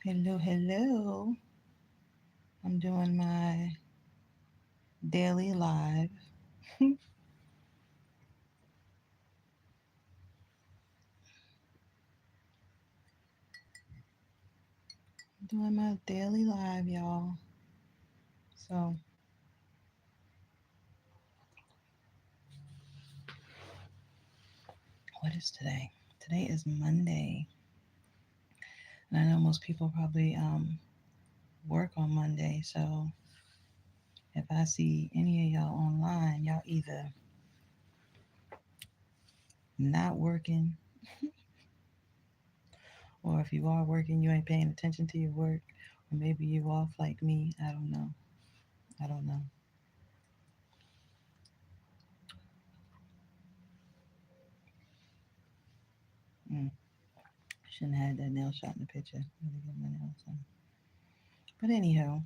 Hello, hello. I'm doing my daily live. Doing my daily live, y'all. So, what is today? Today is Monday. And I know most people probably work on Monday. So, if I see any of y'all online, y'all either not working, or if you are working, you ain't paying attention to your work, or maybe you off like me. I don't know. I don't know. Mm. Shouldn't have had that nail shot in the picture. Really get my nails done. But anyhow,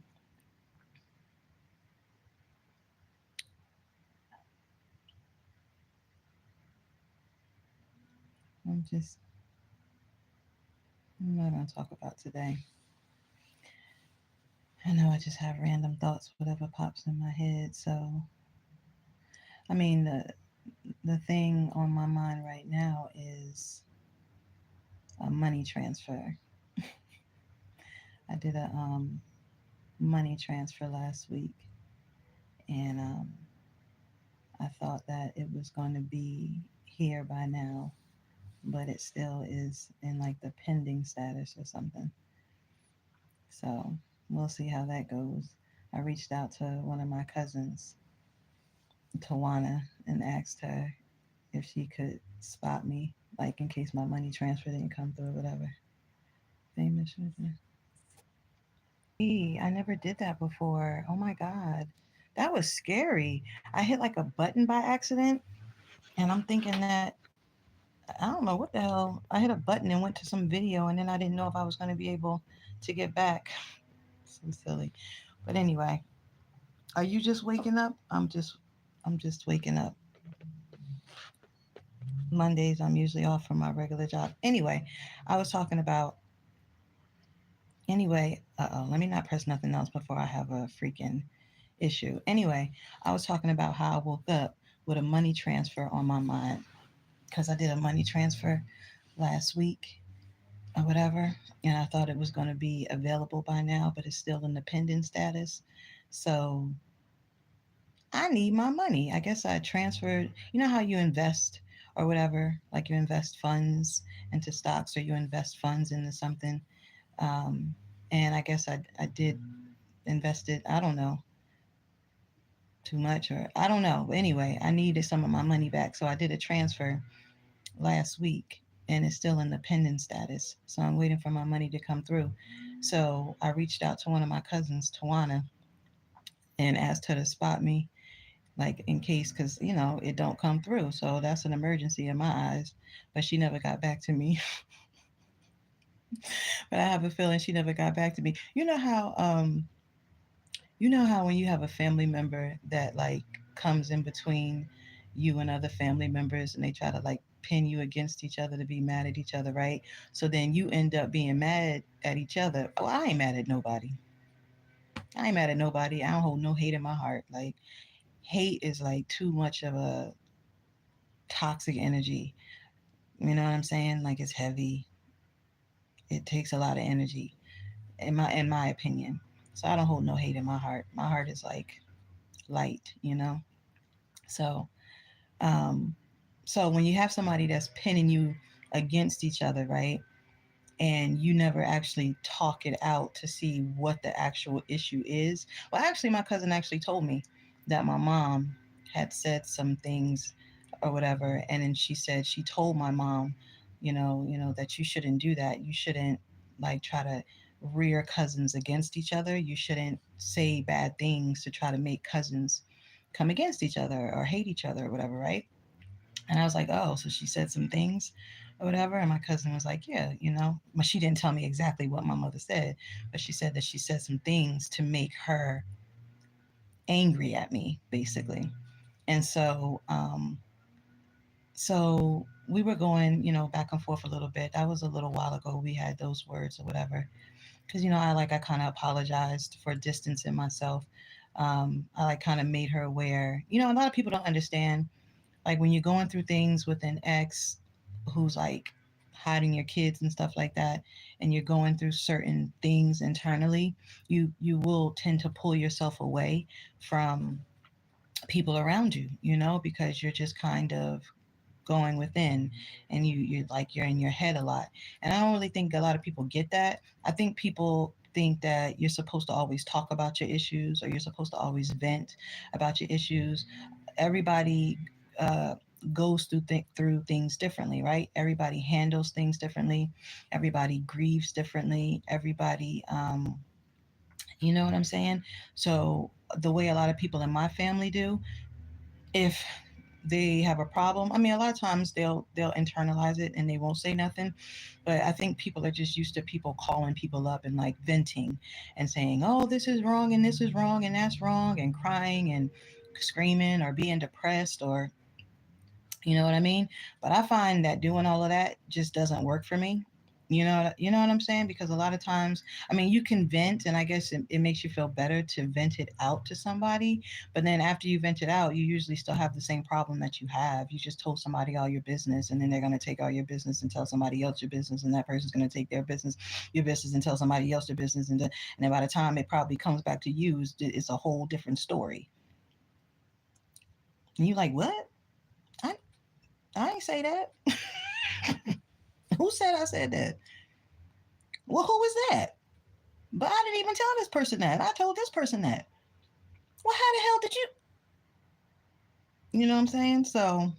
I'm just, I'm not going to talk about today. I know I just have random thoughts, whatever pops in my head. So, I mean, the thing on my mind right now is a money transfer. I did a money transfer last week, and I thought that it was going to be here by now, but it still is in like the pending status or something. So we'll see how that goes. I reached out to one of my cousins, Tawana, and asked her if she could spot me, like in case my money transfer didn't come through or whatever. Famous. I never did that before. Oh my God. That was scary. I hit like a button by accident, and I'm thinking that I don't know what the hell. I hit a button and went to some video, and then I didn't know if I was going to be able to get back. So silly. But anyway, are you just waking up? I'm just waking up. Mondays I'm usually off from my regular job. Anyway, I was talking about anyway, let me not press nothing else before I have a freaking issue. Anyway, I was talking about how I woke up with a money transfer on my mind because I did a money transfer last week or whatever, and I thought it was going to be available by now, but it's still in the pending status. So I need my money. I guess I transferred, you know how you invest or whatever, like you invest funds into stocks or you invest funds into something. Um, and I guess I did invest it, I don't know, too much or I don't know. But anyway, I needed some of my money back. So I did a transfer last week and it's still in the pending status. So I'm waiting for my money to come through. So I reached out to one of my cousins, Tawana, and asked her to spot me like in case because it don't come through, so that's an emergency in my eyes. But she never got back to me. But I have a feeling she never got back to me. You know how when you have a family member that like comes in between you and other family members and they try to like pin you against each other to be mad at each other, right? So then you end up being mad at each other. Well, I ain't mad at nobody. I ain't mad at nobody. I don't hold no hate in my heart. Like, hate is like too much of a toxic energy. You know what I'm saying? Like, it's heavy. It takes a lot of energy, in my opinion. So I don't hold no hate in my heart. My heart is like light. So um, so when you have somebody that's pinning you against each other, right? And you never actually talk it out to see what the actual issue is. Well, actually, my cousin actually told me that my mom had said some things or whatever, and then she said she told my mom, that you shouldn't do that. You shouldn't like try to rear cousins against each other. You shouldn't say bad things to try to make cousins come against each other or hate each other or whatever, right? And I was like, oh, so she said some things or whatever. And my cousin was like, yeah. But she didn't tell me exactly what my mother said, but she said that she said some things to make her angry at me, basically. And so So we were going, back and forth a little bit. That was a little while ago. We had those words or whatever. Because, I kind of apologized for distancing myself. I like kind of made her aware. A lot of people don't understand, like when you're going through things with an ex who's like hiding your kids and stuff like that, and you're going through certain things internally, you will tend to pull yourself away from people around you, because you're just kind of going within, and you're in your head a lot. And I don't really think a lot of people get that. I think people think that you're supposed to always talk about your issues, or you're supposed to always vent about your issues. Everybody uh, goes through things differently, right? Everybody handles things differently. Everybody grieves differently. Everybody, you know what I'm saying? So the way a lot of people in my family do, if they have a problem, I mean, a lot of times they'll internalize it and they won't say nothing. But I think people are just used to people calling people up and like venting and saying, oh, this is wrong and this is wrong and that's wrong, and crying and screaming or being depressed, or you know what I mean? But I find that doing all of that just doesn't work for me. You know what I'm saying? Because a lot of times, I mean, you can vent, and I guess it makes you feel better to vent it out to somebody. But then after you vent it out, you usually still have the same problem that you have. You just told somebody all your business, and then they're going to take all your business and tell somebody else your business, and that person's going to take your business, and tell somebody else their business, and then by the time it probably comes back to you, it's a whole different story. And you're like, what? I I ain't say that. Who said I said that? Well, who was that? But I didn't even tell this person that. I told this person that. Well, how the hell did you? You know what I'm saying? So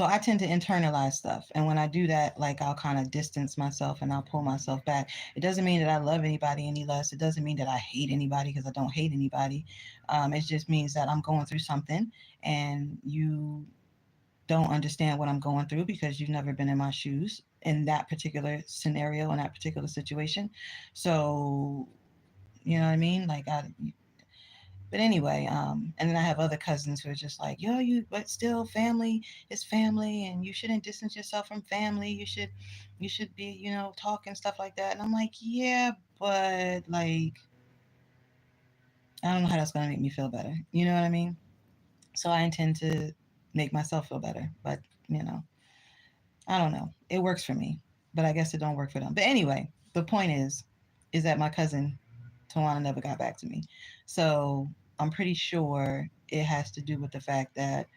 I tend to internalize stuff, and when I do that, like I'll kind of distance myself and I'll pull myself back. It doesn't mean that I love anybody any less. It doesn't mean that I hate anybody, because I don't hate anybody. It just means that I'm going through something, and you don't understand what I'm going through because you've never been in my shoes in that particular scenario, in that particular situation. So, you know what I mean? But anyway, and then I have other cousins who are just like, yo, but still, family is family, and you shouldn't distance yourself from family. You should be, talking stuff like that. And I'm like, yeah, but like, I don't know how that's gonna make me feel better. You know what I mean? So I intend to make myself feel better, but you know, I don't know. It works for me, but I guess it don't work for them. But anyway, the point is that my cousin Tawana never got back to me. So I'm pretty sure it has to do with the fact that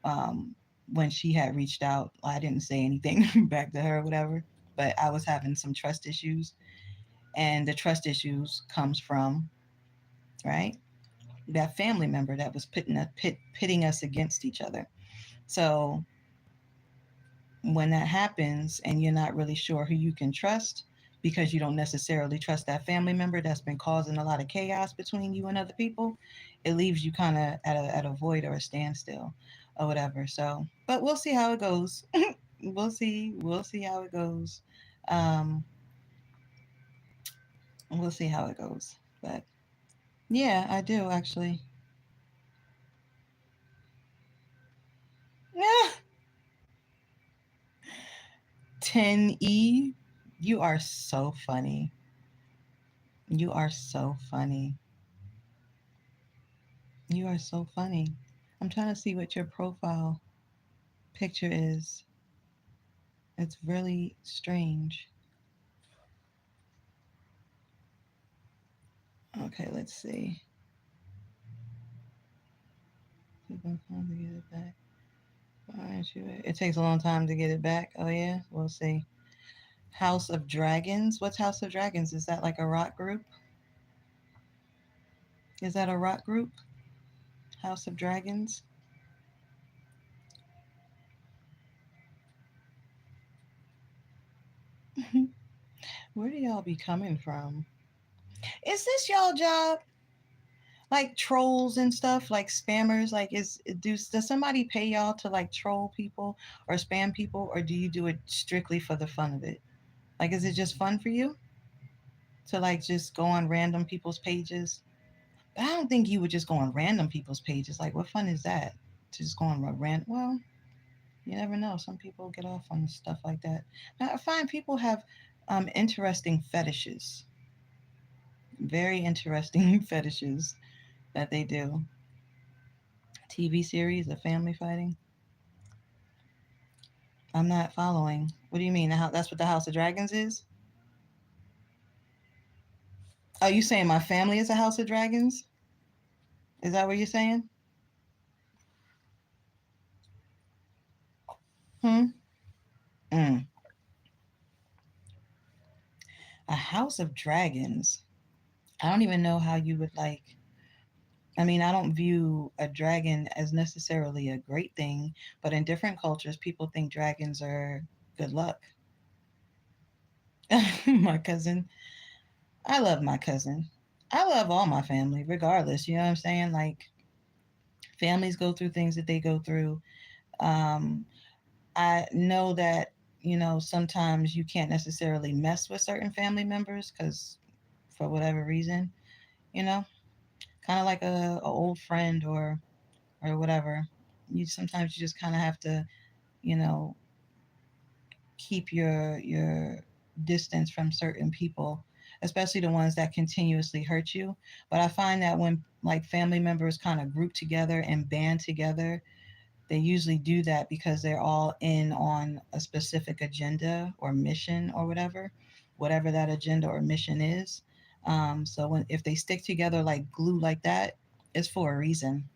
um, when she had reached out, I didn't say anything back to her, or whatever. But I was having some trust issues, and the trust issues comes from, right, that family member that was pitting us against each other. So when that happens and you're not really sure who you can trust, because you don't necessarily trust that family member that's been causing a lot of chaos between you and other people, it leaves you kind of at a void or a standstill or whatever. So, but we'll see how it goes. We'll see how it goes. Um, we'll see how it goes. But yeah, I do actually. 10E, you are so funny. You are so funny. You are so funny. I'm trying to see what your profile picture is. It's really strange. Okay, let's see. It takes a long time to get it back. Oh yeah, we'll see. House of Dragons. What's House of Dragons? Is that like a rock group? Is that a rock group? House of Dragons. Where do y'all be coming from? Is this y'all job? Like trolls and stuff, like spammers? Like, does somebody pay y'all to like troll people or spam people, or do you do it strictly for the fun of it? Like, is it just fun for you to like just go on random people's pages? But I don't think you would just go on random people's pages. Like, what fun is that? To just go on a random? Well, You never know. Some people get off on stuff like that. Now, I find people have interesting fetishes, very interesting fetishes that they do. TV series of family fighting. I'm not following. What do you mean? That's what the House of Dragons is? Are you saying my family is a House of Dragons? Is that what you're saying? Hmm. Mm. A House of Dragons. I don't even know how you would like. I mean, I don't view a dragon as necessarily a great thing, but in different cultures, people think dragons are good luck. My cousin, I love my cousin. I love all my family, regardless. You know what I'm saying? Like, families go through things that they go through. Um, I know that, sometimes you can't necessarily mess with certain family members because for whatever reason, you know, kind of like a old friend or whatever. You sometimes you just kind of have to, you know, keep your distance from certain people, especially the ones that continuously hurt you. But I find that when like family members kind of group together and band together, they usually do that because they're all in on a specific agenda or mission or whatever that agenda or mission is. So when if they stick together like glue like that, it's for a reason.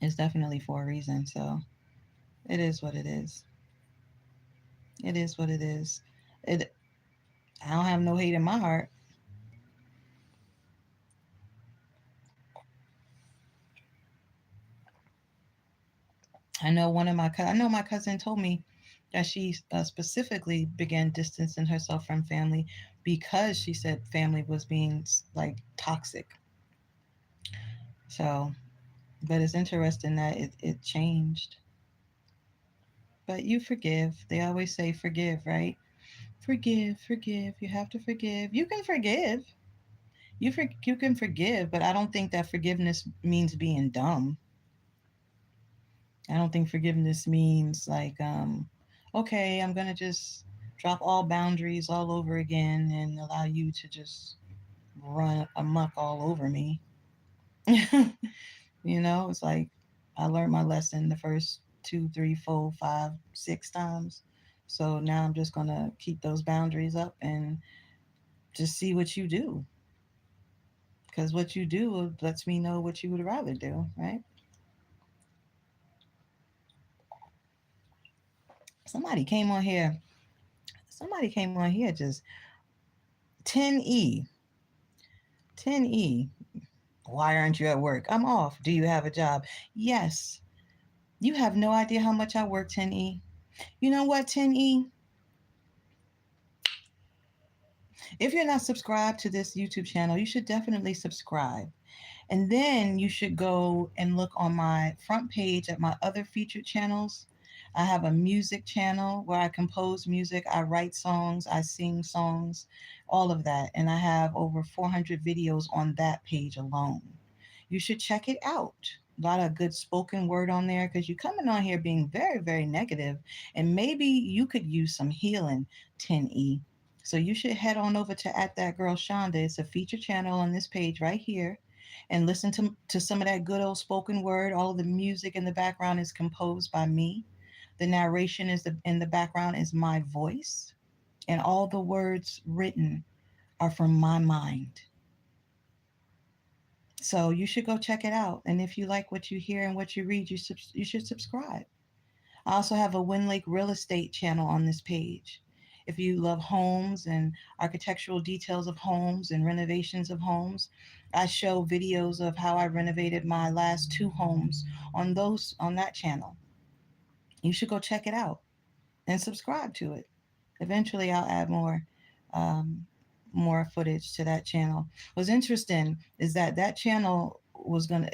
It's definitely for a reason. So it is what it is. It is what it is. It. I don't have no hate in my heart. I know my cousin told me that she specifically began distancing herself from family because she said family was being like toxic. So, but it's interesting that it changed. But you forgive. They always say forgive, right? Forgive, forgive. You have to forgive. You can forgive. You can forgive, but I don't think that forgiveness means being dumb. I don't think forgiveness means like, okay, I'm gonna just drop all boundaries all over again and allow you to just run amok all over me. It's like I learned my lesson the first two, three, four, five, 6 times. So now I'm just gonna keep those boundaries up and just see what you do. Because what you do lets me know what you would rather do, right? Somebody came on here. Somebody came on here just 10E. 10E. Why aren't you at work? I'm off. Do you have a job? Yes. You have no idea how much I work, 10E. You know what, 10E? If you're not subscribed to this YouTube channel, you should definitely subscribe. And then you should go and look on my front page at my other featured channels. I have a music channel where I compose music, I write songs, I sing songs, all of that. And I have over 400 videos on that page alone. You should check it out. A lot of good spoken word on there because you're coming on here being very, very negative, and maybe you could use some healing, 10E. So you should head on over to at that girl Shanda. It's a feature channel on this page right here, and listen to some of that good old spoken word. All of the music in the background is composed by me. The narration is in the background is my voice, and all the words written are from my mind. So you should go check it out. And if you like what you hear and what you read, you should subscribe. I also have a Win Lake real estate channel on this page. If you love homes and architectural details of homes and renovations of homes, I show videos of how I renovated my last 2 homes on that channel. You should go check it out and subscribe to it. Eventually, I'll add um, more footage to that channel. What's interesting is that that channel was gonna,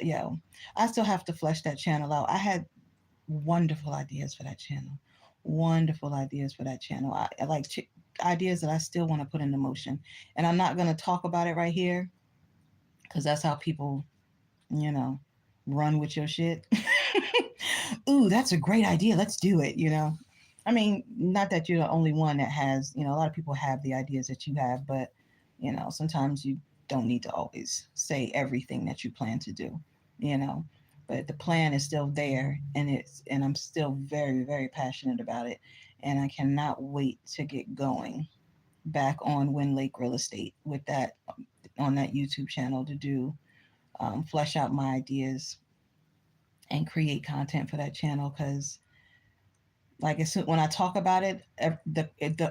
I still have to flesh that channel out. I had wonderful ideas for that channel. Wonderful ideas for that channel. I like ideas that I still want to put into motion. And I'm not going to talk about it right here because that's how people, you know, run with your shit. ooh, that's a great idea. Let's do it, you know? I mean, not that you're the only one that has, you know, a lot of people have the ideas that you have, but, you know, sometimes you don't need to always say everything that you plan to do, you know? But the plan is still there, and I'm still very, very passionate about it. And I cannot wait to get going back on Wind Lake Real Estate with that on that YouTube channel to do flesh out my ideas and create content for that channel because like as soon, when I talk about it,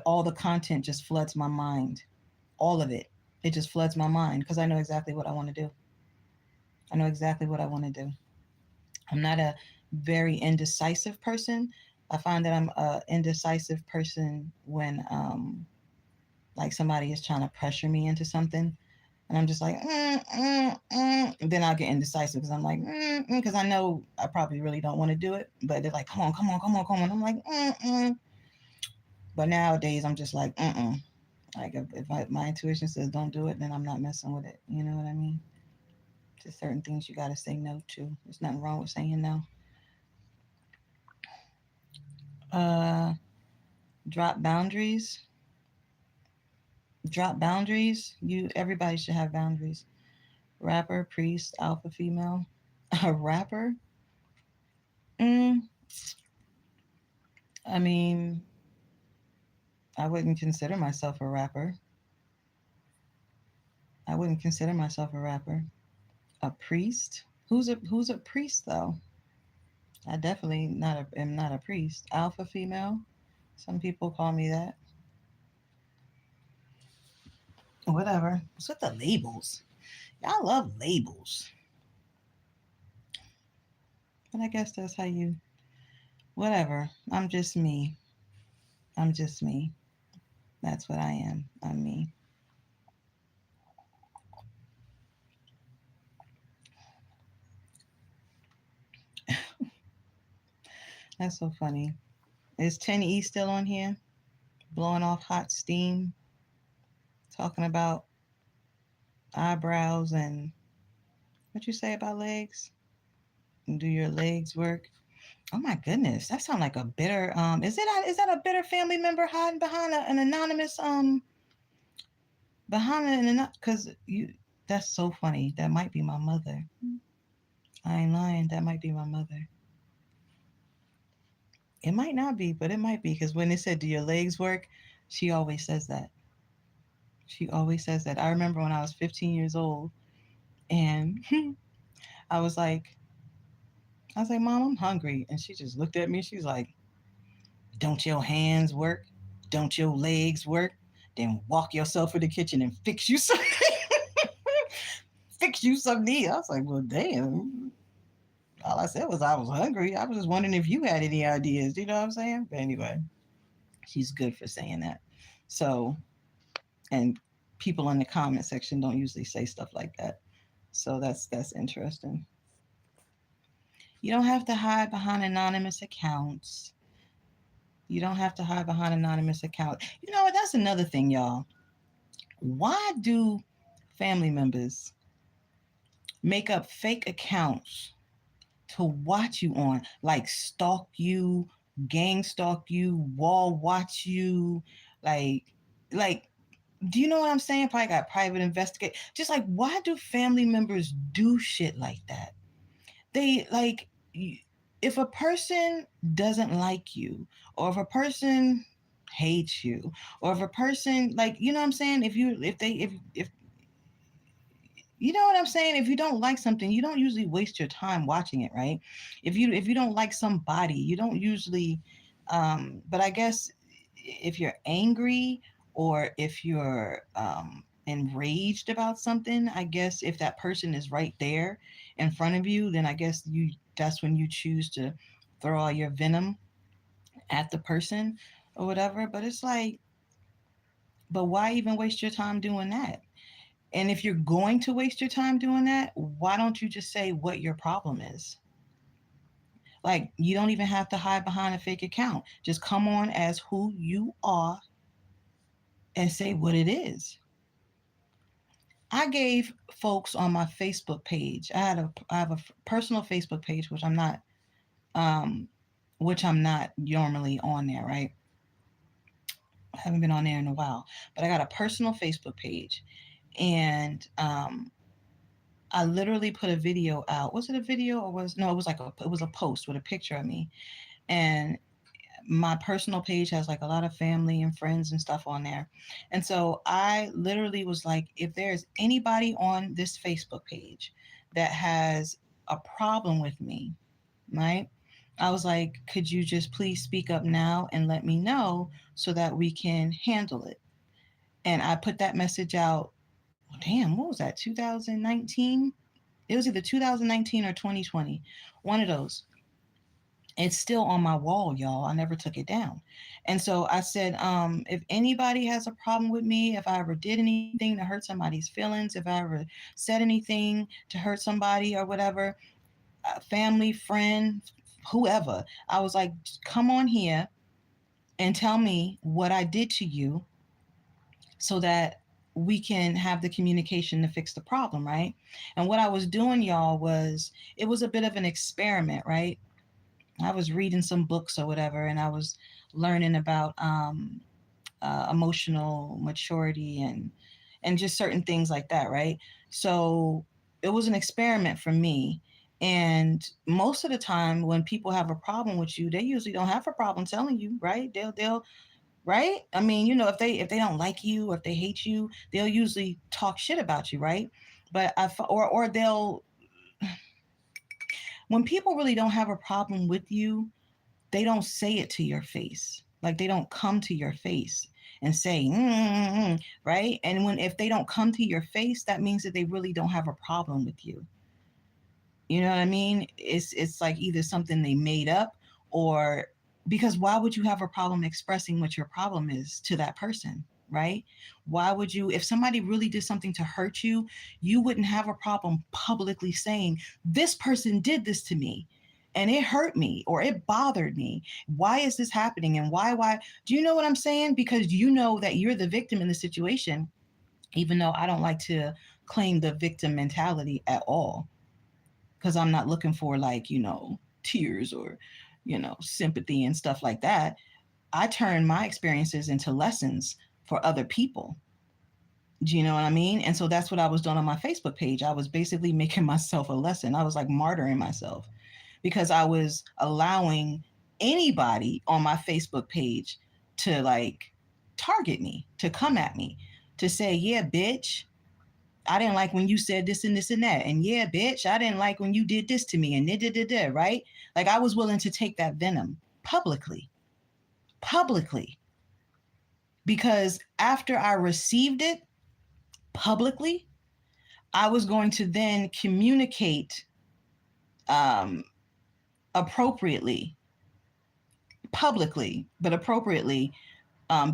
all the content just floods my mind, all of it. It just floods my mind because I know exactly what I want to do. I know exactly what I want to do. I'm not a very indecisive person. I find that I'm a indecisive person when like somebody is trying to pressure me into something and I'm just like, And then I'll get indecisive because I'm like, because I know I probably really don't want to do it, but they're like, come on, come on, come on, come on. I'm like, But nowadays I'm just like, Like if my intuition says don't do it, then I'm not messing with it. You know what I mean? Just certain things you got to say no to. There's nothing wrong with saying no. Uh, drop boundaries. Drop boundaries. Everybody should have boundaries. Rapper, priest, alpha, female. A rapper. Mm, I mean, I wouldn't consider myself a rapper. I wouldn't consider myself a rapper. A priest? Who's a priest though? I definitely am not a priest. Alpha female. Some people call me that. Whatever. What's with the labels? Y'all love labels. But I guess that's how you. Whatever. I'm just me. I'm just me. That's what I am. I'm me. That's so funny. Is 10E still on here? Blowing off hot steam, talking about eyebrows and what you say about legs? Do your legs work? Oh my goodness, that sounds like a bitter. Is that a bitter family member hiding behind an anonymous behind an because you? That's so funny. That might be my mother. I ain't lying. That might be my mother. It might not be, but it might be because when they said, "Do your legs work?" She always says that. She always says that. I remember when I was 15 years old, and I was like, Mom, I'm hungry, and she just looked at me. She's like, "Don't your hands work? Don't your legs work? Then walk yourself in the kitchen and fix you some fix you some meat." I was like, "Well, damn." All I said was I was hungry. I was just wondering if you had any ideas. You know what I'm saying? But anyway, she's good for saying that. So, and people in the comment section don't usually say stuff like that. So that's interesting. You don't have to hide behind anonymous accounts. You don't have to hide behind anonymous accounts. You know what? That's another thing, y'all. Why do family members make up fake accounts to watch you on, like stalk you, gang stalk you, wall watch you, like, like, do you know what I'm saying? Probably got private investigate. Just like, why do family members do shit like that? They like, if a person doesn't like you, or if a person hates you, or if a person like, you know what I'm saying? If you know what I'm saying? If you don't like something, you don't usually waste your time watching it, right? If you don't like somebody, you don't usually but I guess if you're angry or if you're enraged about something, I guess if that person is right there in front of you, then I guess you that's when you choose to throw all your venom at the person or whatever. But it's like, but why even waste your time doing that? And if you're going to waste your time doing that, why don't you just say what your problem is? Like, you don't even have to hide behind a fake account. Just come on as who you are and say what it is. I gave folks on my Facebook page, I have a personal Facebook page, which I'm not um, which I'm not normally on there, right? I haven't been on there in a while, but I got a personal Facebook page, and I literally put a video out. Was it a video or was no? It was like it was a post with a picture of me, and my personal page has like a lot of family and friends and stuff on there. And so I literally was like, if there's anybody on this Facebook page that has a problem with me, right? I was like, could you just please speak up now and let me know so that we can handle it? And I put that message out. Well, damn, what was that? 2019? It was either 2019 or 2020. One of those. It's still on my wall, y'all. I never took it down. And so I said, if anybody has a problem with me, if I ever did anything to hurt somebody's feelings, if I ever said anything to hurt somebody or whatever, family, friend, whoever, I was like, come on here and tell me what I did to you so that we can have the communication to fix the problem, right? And what I was doing, y'all, was it was a bit of an experiment, right? I was reading some books or whatever, and I was learning about emotional maturity and just certain things like that, right? So it was an experiment for me. And most of the time, when people have a problem with you, they usually don't have a problem telling you, right? They'll right. I mean, if they don't like you or if they hate you, they'll usually talk shit about you, right? But or they'll when people really don't have a problem with you, they don't say it to your face. Like they don't come to your face and say, right? And if they don't come to your face, that means that they really don't have a problem with you. You know what I mean? It's like either something they made up or because why would you have a problem expressing what your problem is to that person, right? Why would you if somebody really did something to hurt you, you wouldn't have a problem publicly saying, "This person did this to me." And it hurt me or it bothered me. Why is this happening? And why? Do you know what I'm saying? Because you know that you're the victim in the situation, even though I don't like to claim the victim mentality at all because I'm not looking for like, tears or, sympathy and stuff like that. I turn my experiences into lessons for other people. Do you know what I mean? And so that's what I was doing on my Facebook page. I was basically making myself a lesson. I was like martyring myself because I was allowing anybody on my Facebook page to like target me, to come at me, to say, yeah, bitch, I didn't like when you said this and this and that. And yeah, bitch, I didn't like when you did this to me and da, right? Like I was willing to take that venom publicly, because after I received it publicly, I was going to then communicate um, appropriately, publicly, but appropriately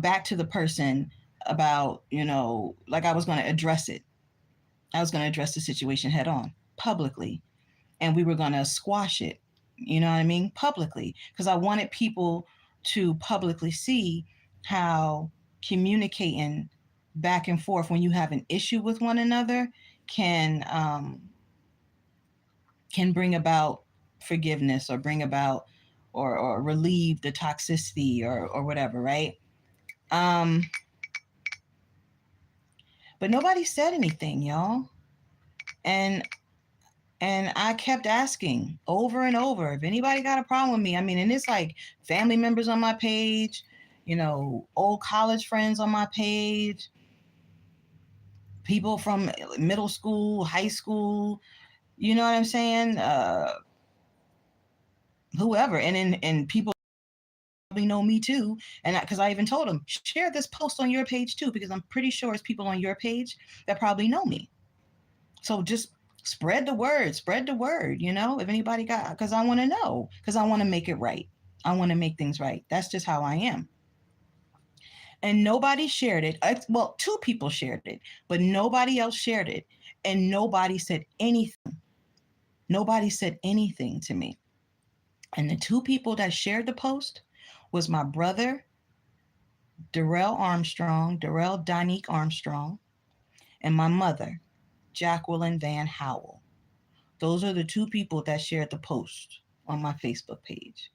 back to the person about, like I was going to address it. I was going to address the situation head on publicly and we were going to squash it, you know what I mean, publicly, because I wanted people to publicly see how communicating back and forth when you have an issue with one another can can bring about forgiveness or bring about or relieve the toxicity or whatever, right? um but nobody said anything, y'all. And And I kept asking over and over if anybody got a problem with me. I mean, and it's like family members on my page, old college friends on my page, people from middle school, high school, you know what I'm saying? Whoever. And people probably know me too. And because I even told them, share this post on your page too, because I'm pretty sure it's people on your page that probably know me. So just spread the word, if anybody got, because I want to know, because I want to make it right. I want to make things right. That's just how I am. And nobody shared it. Well, two people shared it, but nobody else shared it. And nobody said anything. Nobody said anything to me. And the two people that shared the post was my brother, Darrell Donique Armstrong, and my mother, Jacqueline Van Howell. Those are the two people that shared the post on my Facebook page.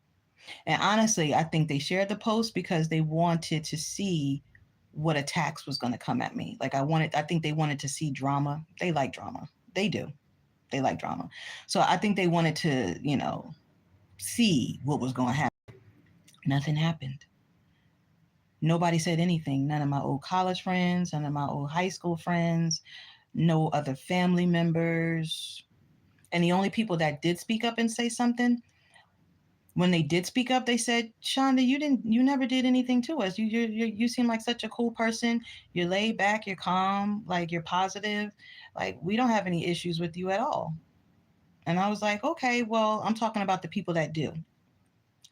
And honestly, I think they shared the post because they wanted to see what attacks was going to come at me. Like I think they wanted to see drama. They like drama. They do. They like drama. So I think they wanted to, see what was going to happen. Nothing happened. Nobody said anything. None of my old college friends, none of my old high school friends, no other family members. And the only people that did speak up and say something, when they did speak up, they said, "Shanda, you never did anything to us. You seem like such a cool person. You're laid back, you're calm, like you're positive. Like we don't have any issues with you at all." And I was like, "Okay, well, I'm talking about the people that do."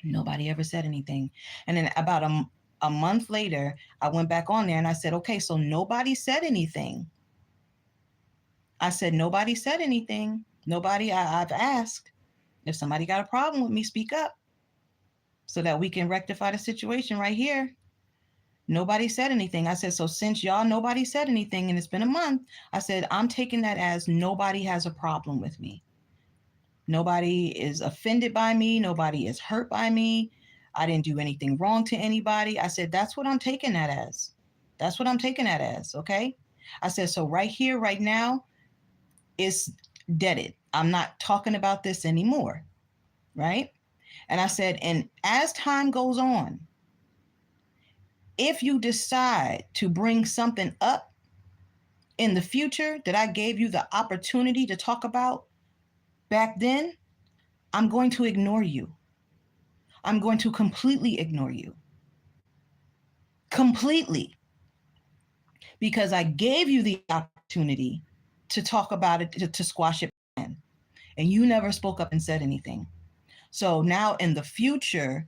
Nobody ever said anything. And then about a month later, I went back on there and I said, "Okay, so nobody said anything." I said, "Nobody said anything. Nobody. I've asked. If somebody got a problem with me, speak up so that we can rectify the situation right here." Nobody said anything. I said, "So since y'all nobody said anything and it's been a month," I said, "I'm taking that as nobody has a problem with me. Nobody is offended by me. Nobody is hurt by me. I didn't do anything wrong to anybody." I said, "That's what I'm taking that as. That's what I'm taking that as." Okay. I said, "So right here, right now, it's deaded. I'm not talking about this anymore." Right. And I said, "And as time goes on, if you decide to bring something up in the future that I gave you the opportunity to talk about back then, I'm going to ignore you. I'm going to completely ignore you. Completely. Because I gave you the opportunity to talk about it, to squash it, and you never spoke up and said anything. So now in the future,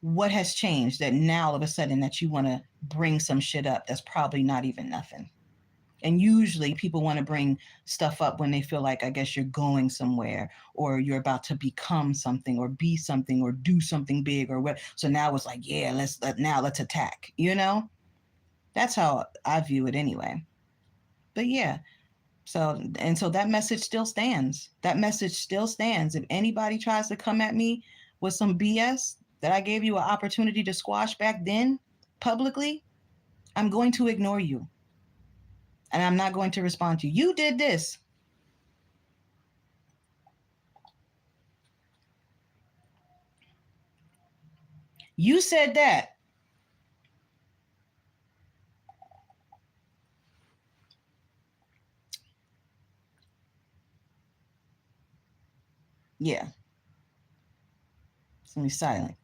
what has changed that now all of a sudden that you want to bring some shit up that's probably not even nothing?" And usually people want to bring stuff up when they feel like, I guess, you're going somewhere or you're about to become something or be something or do something big or what. So now it's like, yeah, let's attack, That's how I view it anyway. But yeah, so that message still stands. That message still stands. If anybody tries to come at me with some BS that I gave you an opportunity to squash back then publicly, I'm going to ignore you. And I'm not going to respond to you. You did this. You said that. Yeah. It's gonna be silent.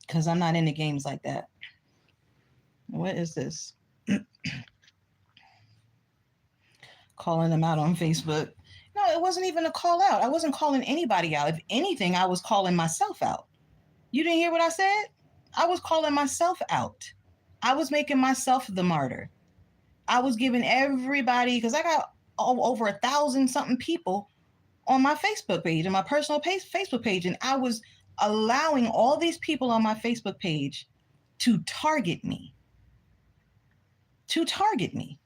Because I'm not into games like that. What is this? Calling them out on Facebook. No, it wasn't even a call out. I wasn't calling anybody out. If anything, I was calling myself out. You didn't hear what I said? I was calling myself out. I was making myself the martyr. I was giving everybody, because I got over 1,000 something people on my Facebook page, and my personal Facebook page, and I was allowing all these people on my Facebook page to target me. To target me.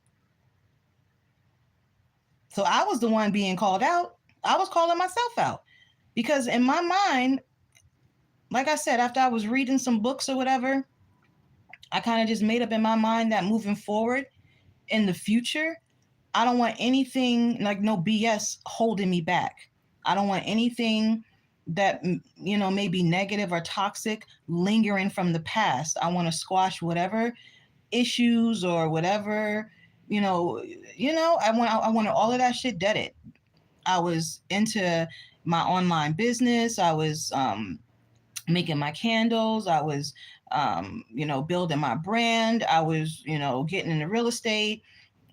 So I was the one being called out. I was calling myself out because in my mind, like I said, after I was reading some books or whatever, I kind of just made up in my mind that moving forward in the future, I don't want anything like no BS holding me back. I don't want anything that may be negative or toxic lingering from the past. I want to squash whatever issues or whatever, I wanted all of that shit deaded. I was into my online business. I was making my candles. I was building my brand. I was getting into real estate.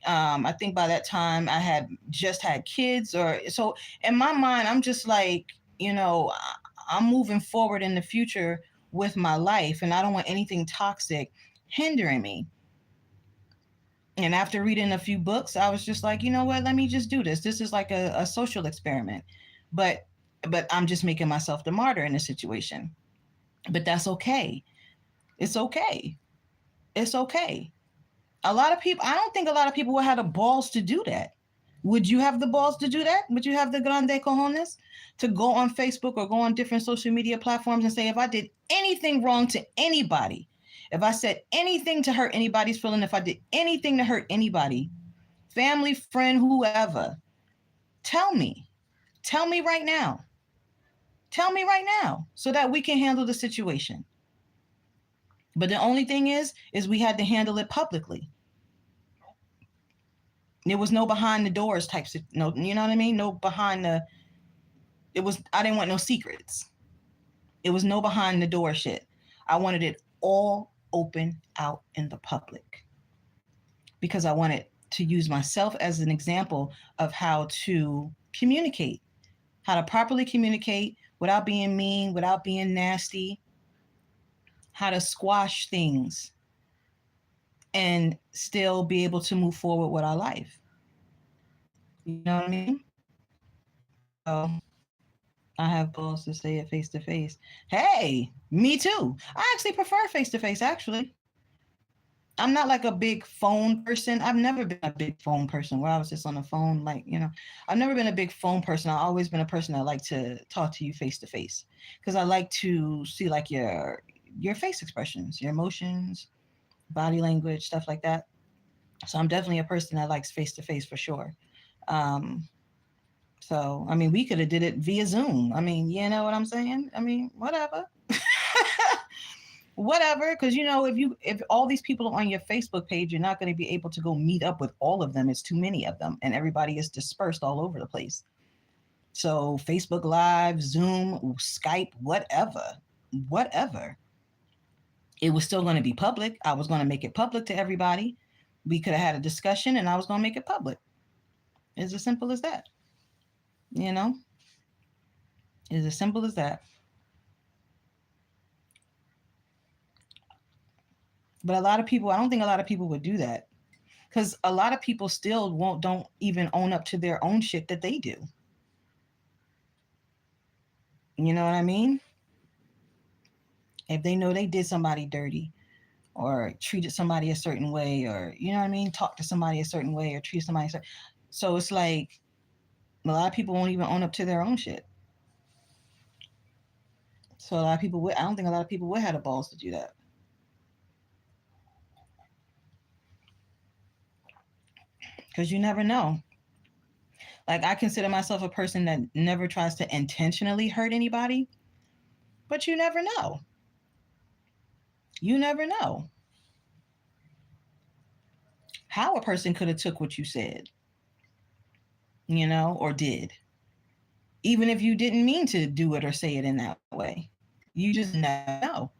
I think by that time I had just had kids, or so in my mind, I'm just like, I'm moving forward in the future with my life, and I don't want anything toxic hindering me. And after reading a few books, I was just like, you know what? Let me just do this. This is like a social experiment, but I'm just making myself the martyr in this situation. But that's okay. It's okay. It's okay. A lot of people, I don't think a lot of people will have the balls to do that. Would you have the balls to do that? Would you have the grande cojones to go on Facebook or go on different social media platforms and say, if I did anything wrong to anybody, if I said anything to hurt anybody's feeling, if I did anything to hurt anybody, family, friend, whoever, tell me. Tell me right now. Tell me right now so that we can handle the situation. But the only thing is we had to handle it publicly. There was no behind the doors types of no, you know what I mean? No behind the it was I didn't want no secrets. It was no behind the door shit. I wanted it all open out in the public because I wanted to use myself as an example of how to communicate, how to properly communicate without being mean, without being nasty, how to squash things and still be able to move forward with our life. You know what I mean? So I have balls to say it face to face. Hey, me too. I actually prefer face to face, actually. I'm not like a big phone person. I've never been a big phone person where I was just on the phone, like, I've never been a big phone person. I've always been a person that like to talk to you face to face because I like to see like your face expressions, your emotions, body language, stuff like that. So I'm definitely a person that likes face to face for sure. Um, so I mean, we could have did it via Zoom. I mean, you know what I'm saying? I mean, whatever. Whatever, because if all these people are on your Facebook page, you're not going to be able to go meet up with all of them. It's too many of them, and everybody is dispersed all over the place. So Facebook Live, Zoom, Skype, whatever. It was still going to be public. I was going to make it public to everybody. We could have had a discussion, and I was going to make it public. It's as simple as that. You know, it's as simple as that. But a lot of people, I don't think a lot of people would do that because a lot of people still don't even own up to their own shit that they do. You know what I mean? If they know they did somebody dirty or treated somebody a certain way, or you know what I mean, talked to somebody a certain way or treat somebody so it's like a lot of people won't even own up to their own shit. So a lot of people I don't think a lot of people would have the balls to do that. Because you never know. Like, I consider myself a person that never tries to intentionally hurt anybody, but you never know. You never know how a person could have took what you said, or did. Even if you didn't mean to do it or say it in that way. You just never know.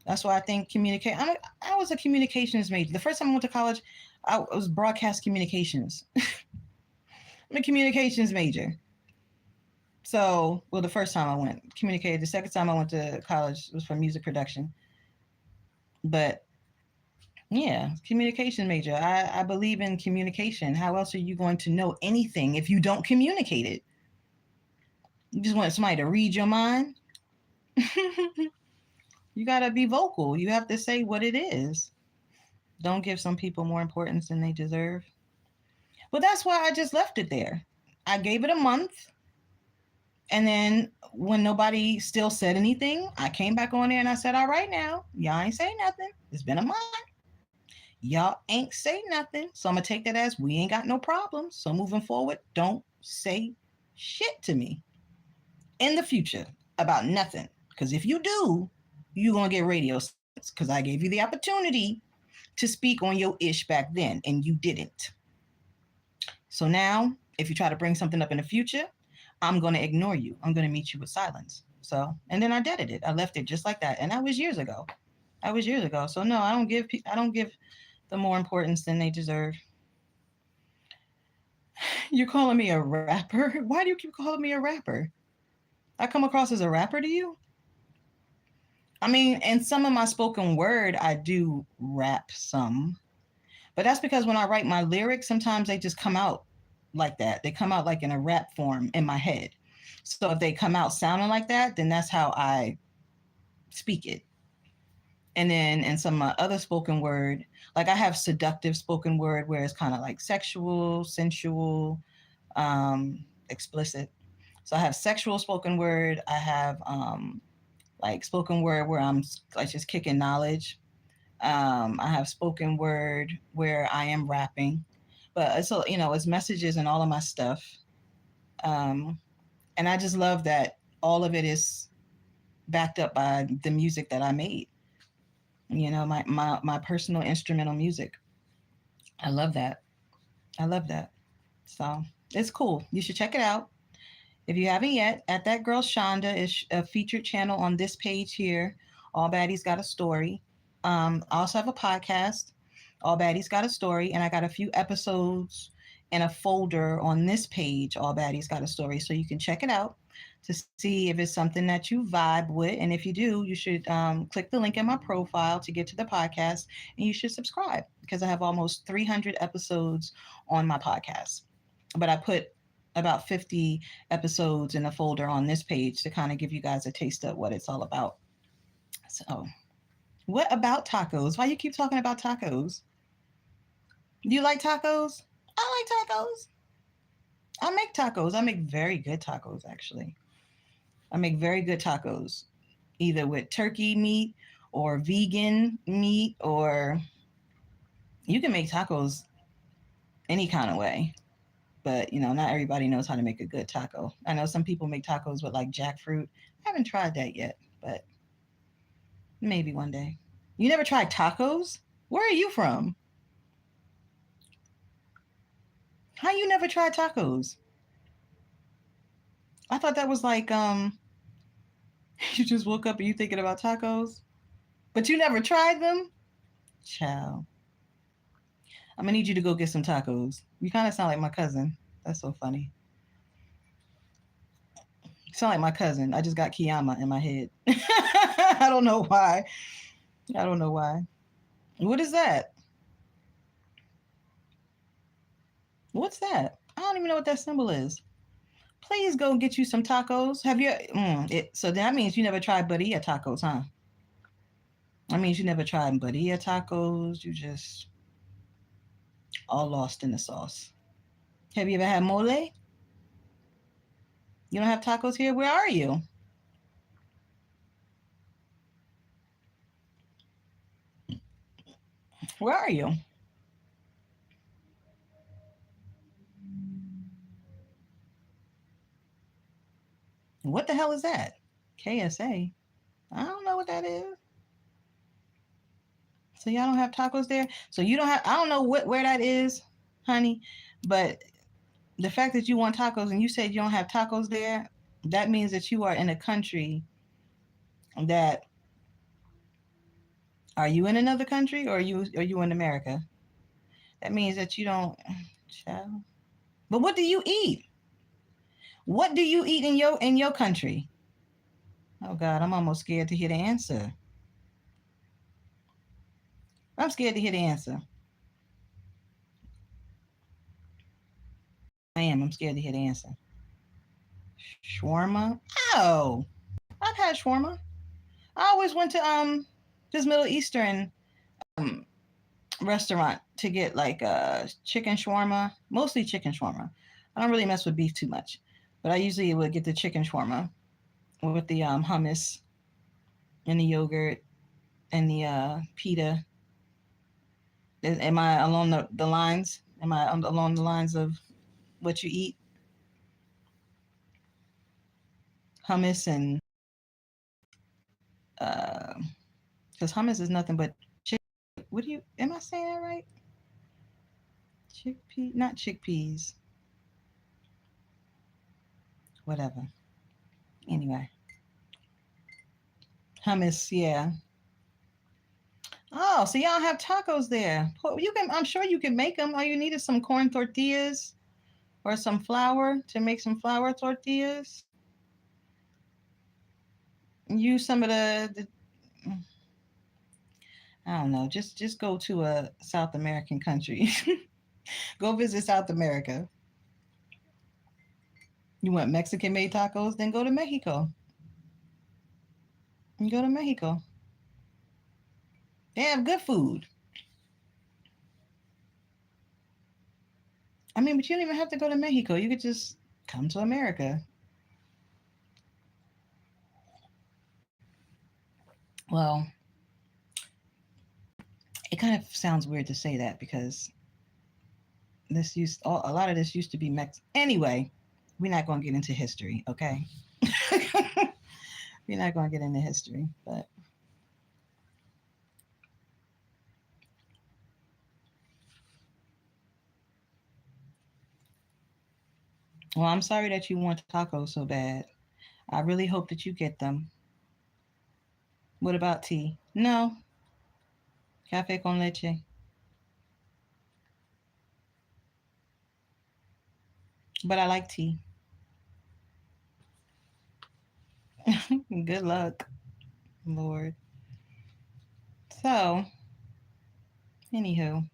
That's why I think I was a communications major. The first time I went to college, I was broadcast communications. I'm a communications major. So, well, the first time I went, communicated. The second time I went to college was for music production. But yeah, communication major. I believe in communication. How else are you going to know anything if you don't communicate it? You just want somebody to read your mind? You got to be vocal. You have to say what it is. Don't give some people more importance than they deserve. But that's why I just left it there. I gave it a month. And then when nobody still said anything, I came back on there and I said, all right now, y'all ain't say nothing. It's been a month. Y'all ain't say nothing. So I'm going to take that as we ain't got no problems. So moving forward, don't say shit to me in the future about nothing. Because if you do, you're going to get radio silence. Because I gave you the opportunity to speak on your ish back then and you didn't. So now, if you try to bring something up in the future, I'm going to ignore you. I'm going to meet you with silence. So, and then I deaded it. I left it just like that. And that was years ago. So no, I don't give them more importance than they deserve. You're calling me a rapper? Why do you keep calling me a rapper? I come across as a rapper to you? I mean, in some of my spoken word, I do rap some. But that's because when I write my lyrics, sometimes they just come out like that. They come out like in a rap form in my head. So if they come out sounding like that, then that's how I speak it. And then in some of my other spoken word, like I have seductive spoken word where it's kind of like sexual, sensual, explicit. So I have sexual spoken word. I have like spoken word where I'm like just kicking knowledge. I have spoken word where I am rapping, but it's messages and all of my stuff. Um, and I just love that all of it is backed up by the music that I made. My personal instrumental music. I love that. I love that. So it's cool. You should check it out. If you haven't yet, at that girl Shanda is a featured channel on this page here. All Baddies Got a Story. I also have a podcast, All Baddies Got a Story, and I got a few episodes in a folder on this page, All Baddies Got a Story, so you can check it out to see if it's something that you vibe with. And if you do, you should click the link in my profile to get to the podcast, and you should subscribe because I have almost 300 episodes on my podcast. But I put about 50 episodes in a folder on this page to kind of give you guys a taste of what it's all about. So, what about tacos? Why you keep talking about tacos? Do you like tacos? I like tacos. I make tacos. I make very good tacos, actually. I make very good tacos, either with turkey meat or vegan meat, or you can make tacos any kind of way. But not everybody knows how to make a good taco. I know some people make tacos with like jackfruit. I haven't tried that yet, but maybe one day. You never tried tacos? Where are you from? How you never tried tacos? I thought that was like you just woke up and you thinking about tacos, but you never tried them. Child, I'm gonna need you to go get some tacos. You kind of sound like my cousin. That's so funny. You sound like my cousin. I just got Kiyama in my head. I don't know why. I don't know why. What is that? What's that? I don't even know what that symbol is. Please go get you some tacos. Have you? So that means you never tried Barilla tacos, huh? That means you never tried Barilla tacos. You just all lost in the sauce. Have you ever had mole? You don't have tacos here? Where are you? Where are you? What the hell is that? KSA? I don't know what that is. So y'all don't have tacos there? So you don't have, I don't know where that is, honey, but the fact that you want tacos and you said you don't have tacos there, that means that you are in a country that, are you in another country or are you in America? That means that you don't, child. But what do you eat? What do you eat in your country? Oh God, I'm almost scared to hear the answer. I'm scared to hear the answer. I am. I'm scared to hear the answer. Shawarma? Oh, I've had shawarma. I always went to this Middle Eastern um restaurant to get like chicken shawarma, mostly chicken shawarma. I don't really mess with beef too much, but I usually would get the chicken shawarma with the hummus and the yogurt and the pita. Am I along the lines? Am I along the lines of what you eat? Hummus and because hummus is nothing but chick. What do you? Am I saying that right? Chickpea, not chickpeas. Whatever. Anyway, hummus. Yeah. Oh, so y'all have tacos there. Well, you can. I'm sure you can make them. All you need is some corn tortillas or some flour to make some flour tortillas. Use some of the I don't know. Just go to a South American country. Go visit South America. You want Mexican made tacos? Then go to Mexico. You go to Mexico. They have good food. I mean, but you don't even have to go to Mexico. You could just come to America. Well, it kind of sounds weird to say that because a lot of this used to be Mex. Anyway, we're not going to get into history, okay? We're not going to get into history, but well, I'm sorry that you want tacos so bad. I really hope that you get them. What about tea? No, cafe con leche. But I like tea. Good luck, Lord. So, anywho,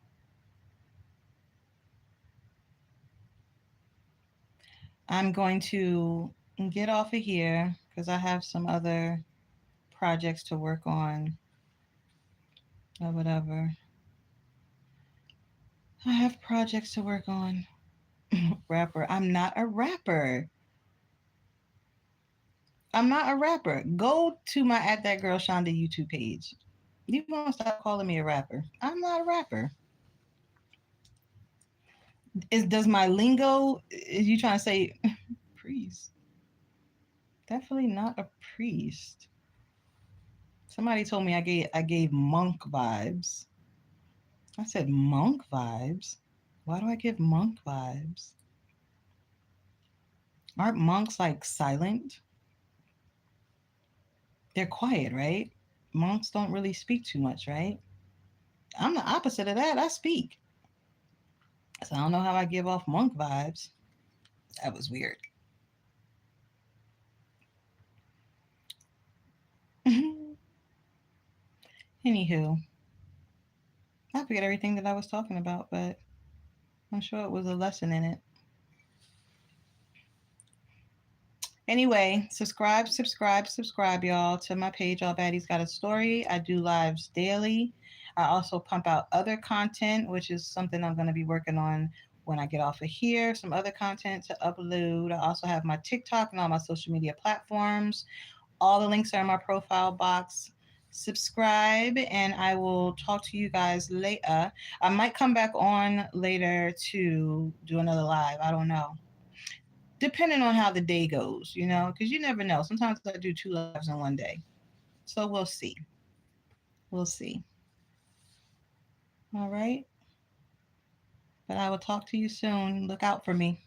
I'm going to get off of here because I have some other projects to work on or whatever. I have projects to work on. Rapper. I'm not a rapper. I'm not a rapper. Go to my at that girl Shanda YouTube page. You gonna stop calling me a rapper? I'm not a rapper. Does my lingo? Is you trying to say priest? Definitely not a priest. Somebody told me I gave monk vibes. I said monk vibes. Why do I give monk vibes? Aren't monks like silent? They're quiet, right? Monks don't really speak too much, right? I'm the opposite of that. I speak. So I don't know how I give off monk vibes. That was weird. Anywho, I forget everything that I was talking about, but I'm sure it was a lesson in it. Anyway, subscribe, y'all, to my page. All Baddies Got a Story. I do lives daily. I also pump out other content, which is something I'm going to be working on when I get off of here. Some other content to upload. I also have my TikTok and all my social media platforms. All the links are in my profile box. Subscribe, and I will talk to you guys later. I might come back on later to do another live. I don't know, depending on how the day goes, because you never know. Sometimes I do 2 lives in one day. So we'll see. We'll see. All right. But I will talk to you soon. Look out for me.